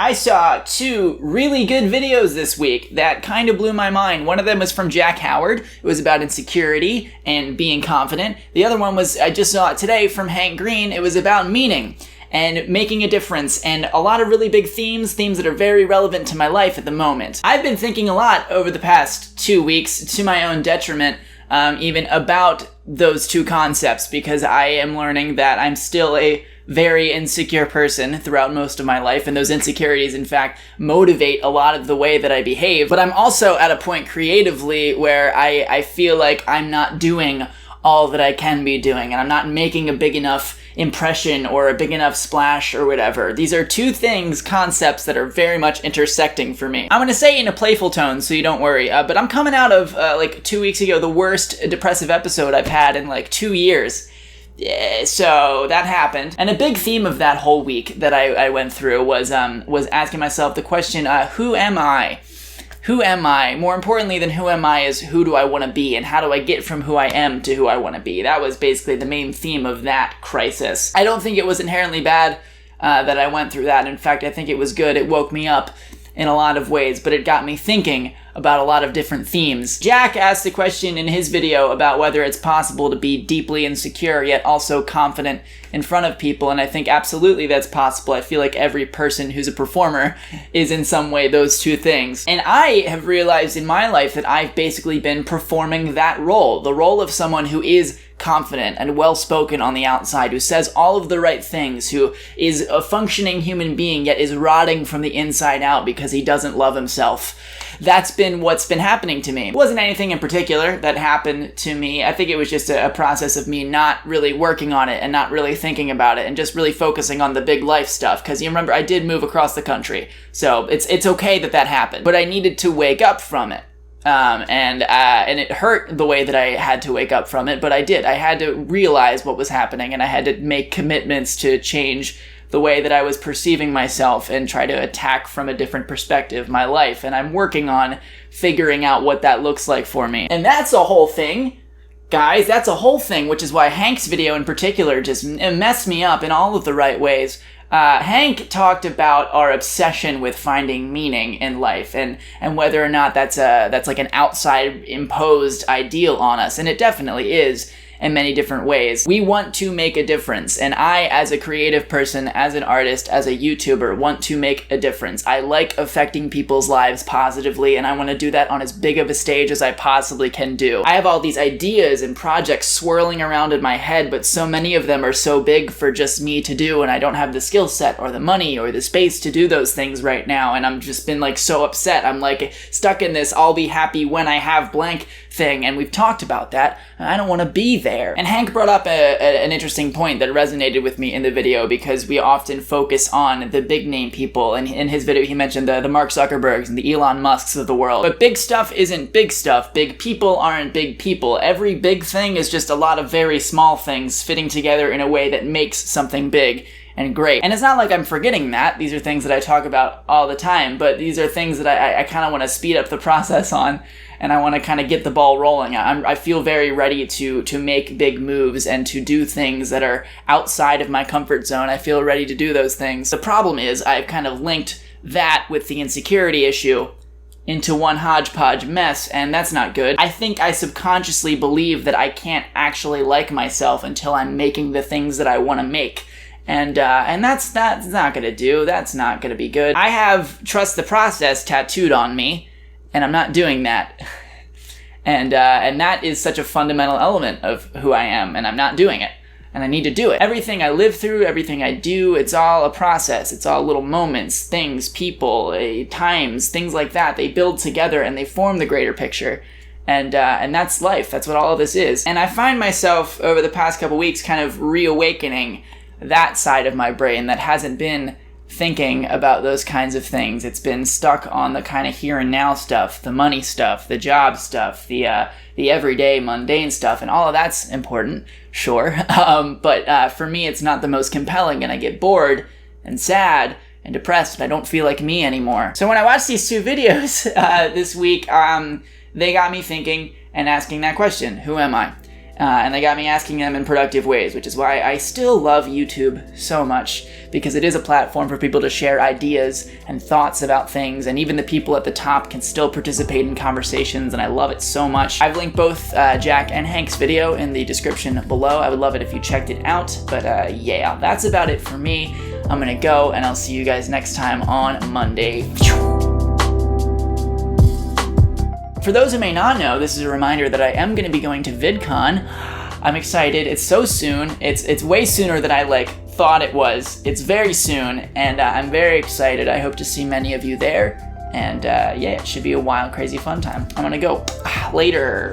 I saw two really good videos this week that kind of blew my mind. One of them was from Jack Howard. It was about insecurity and being confident. The other one was, I just saw it today, from Hank Green. It was about meaning and making a difference, and a lot of really big themes that are very relevant to my life at the moment. I've been thinking a lot over the past 2 weeks, to my own detriment, even about those two concepts, because I am learning that I'm still a very insecure person throughout most of my life, and those insecurities, in fact, motivate a lot of the way that I behave. But I'm also at a point creatively where I feel like I'm not doing all that I can be doing, and I'm not making a big enough impression or a big enough splash or whatever. These are two concepts that are very much intersecting for me. I'm gonna say in a playful tone, so you don't worry, but I'm coming out of, like 2 weeks ago, the worst depressive episode I've had in like 2 years. Yeah, so that happened. And a big theme of that whole week that I went through was asking myself the question, who am I? Who am I? More importantly than who am I is who do I want to be, and how do I get from who I am to who I want to be? That was basically the main theme of that crisis. I don't think it was inherently bad that I went through that. In fact, I think it was good. It woke me up in a lot of ways, but it got me thinking about a lot of different themes. Jack asked a question in his video about whether it's possible to be deeply insecure yet also confident in front of people, and I think absolutely that's possible. I feel like every person who's a performer is in some way those two things. And I have realized in my life that I've basically been performing that role, the role of someone who is confident and well-spoken on the outside, who says all of the right things, who is a functioning human being yet is rotting from the inside out because he doesn't love himself. That's been what's been happening to me. It wasn't anything in particular that happened to me. I think it was just a process of me not really working on it and not really thinking about it and just really focusing on the big life stuff. Because you remember, I did move across the country. So it's okay that happened. But I needed to wake up from it. And it hurt the way that I had to wake up from it, but I did. I had to realize what was happening, and I had to make commitments to change the way that I was perceiving myself and try to attack from a different perspective my life. And I'm working on figuring out what that looks like for me. And that's a whole thing, guys. That's a whole thing, which is why Hank's video in particular just messed me up in all of the right ways. Hank talked about our obsession with finding meaning in life and whether or not that's like an outside imposed ideal on us, and it definitely is in many different ways. We want to make a difference, and I, as a creative person, as an artist, as a YouTuber, want to make a difference. I like affecting people's lives positively, and I want to do that on as big of a stage as I possibly can do. I have all these ideas and projects swirling around in my head, but so many of them are so big for just me to do, and I don't have the skill set or the money or the space to do those things right now, and I'm just been like so upset. I'm like stuck in this I'll be happy when I have blank thing, and we've talked about that. I don't want to be there. And Hank brought up an interesting point that resonated with me in the video, because we often focus on the big name people, and in his video he mentioned the Mark Zuckerbergs and the Elon Musks of the world. But big stuff isn't big stuff. Big people aren't big people. Every big thing is just a lot of very small things fitting together in a way that makes something big and great. And it's not like I'm forgetting that. These are things that I talk about all the time, but these are things that I kind of want to speed up the process on, and I want to kind of get the ball rolling. I feel very ready to make big moves and to do things that are outside of my comfort zone. I feel ready to do those things. The problem is I've kind of linked that with the insecurity issue into one hodgepodge mess, and that's not good. I think I subconsciously believe that I can't actually like myself until I'm making the things that I want to make. And that's not gonna do. That's not gonna be good. I have trust the process tattooed on me, and I'm not doing that. And that is such a fundamental element of who I am, and I'm not doing it. And I need to do it. Everything I live through, everything I do, it's all a process. It's all little moments, things, people, times, things like that. They build together and they form the greater picture. And that's life. That's what all of this is. And I find myself over the past couple weeks kind of reawakening that side of my brain that hasn't been thinking about those kinds of things. It's been stuck on the kind of here and now stuff, the money stuff, the job stuff, the everyday mundane stuff, and all of that's important, sure. But for me, it's not the most compelling, and I get bored and sad and depressed, and I don't feel like me anymore. So when I watched these two videos this week, they got me thinking and asking that question, who am I? And they got me asking them in productive ways, which is why I still love YouTube so much, because it is a platform for people to share ideas and thoughts about things, and even the people at the top can still participate in conversations, and I love it so much. I've linked both Jack and Hank's video in the description below. I would love it if you checked it out, but yeah, that's about it for me. I'm gonna go, and I'll see you guys next time on Monday. For those who may not know, this is a reminder that I am going to be going to VidCon. I'm excited. It's so soon. It's way sooner than I thought it was. It's very soon, and I'm very excited. I hope to see many of you there. And yeah, it should be a wild, crazy, fun time. I'm gonna go. Later.